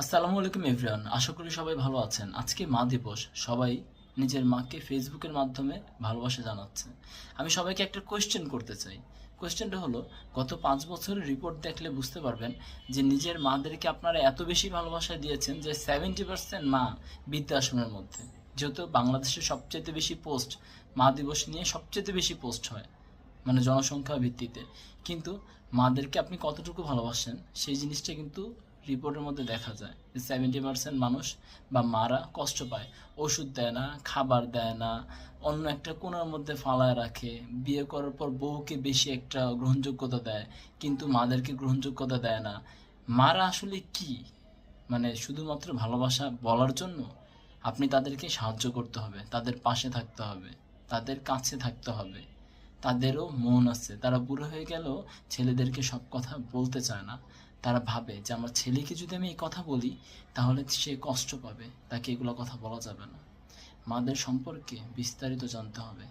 আসসালামু আলাইকুম এভরিওয়ান, আশা করি সবাই ভালো আছেন। আজকে মা দিবস। সবাই নিজের মাকে ফেসবুকের মাধ্যমে ভালোবাসা জানাচ্ছে। আমি সবাইকে একটা কোয়েশ্চেন করতে চাই। কোয়েশ্চেনটা হলো, গত 5 বছরের রিপোর্ট দেখলে বুঝতে পারবেন যে নিজের মাদেরকে আপনারা এত বেশি ভালোবাসা দিয়েছেন যে 70% মা বৃদ্ধাশ্রমের মধ্যে। যেহেতু বাংলাদেশে সবচেয়ে বেশি পোস্ট মা দিবস নিয়ে সবচেয়ে বেশি পোস্ট হয়, মানে জনসংখ্যা ভিত্তিতে। কিন্তু মাদেরকে আপনি কতটুকু ভালোবাসেন সেই জিনিসটা কিন্তু রিপোর্টের মধ্যে দেখা যায় যে 70% মানুষ বা মারা কষ্ট পায়। ওষুধ দেয় না, খাবার দেয় না, অন্য একটা কোণার মধ্যে ফালায় রাখে। বিয়ে করার পর বউকে বেশি একটা গ্রহণযোগ্যতা দেয়, কিন্তু মাদেরকে গ্রহণযোগ্যতা দেয় না। মারা আসলে কি, মানে শুধুমাত্র ভালোবাসা বলার জন্য? আপনি তাদেরকে সাহায্য করতে হবে, তাদের পাশে থাকতে হবে, তাদের কাছে থাকতে হবে। তাদেরও মন আছে, তারা বুড়ো হয়ে গেলেও ছেলেদেরকে সব কথা বলতে চায় না। তারা ভাবে যে আমার ছেলেকে যদি আমি এই কথা বলি তাহলে সে কষ্ট পাবে, তাকে এগুলো কথা বলা যাবে না। মাদের সম্পর্কে বিস্তারিত জানতে হবে।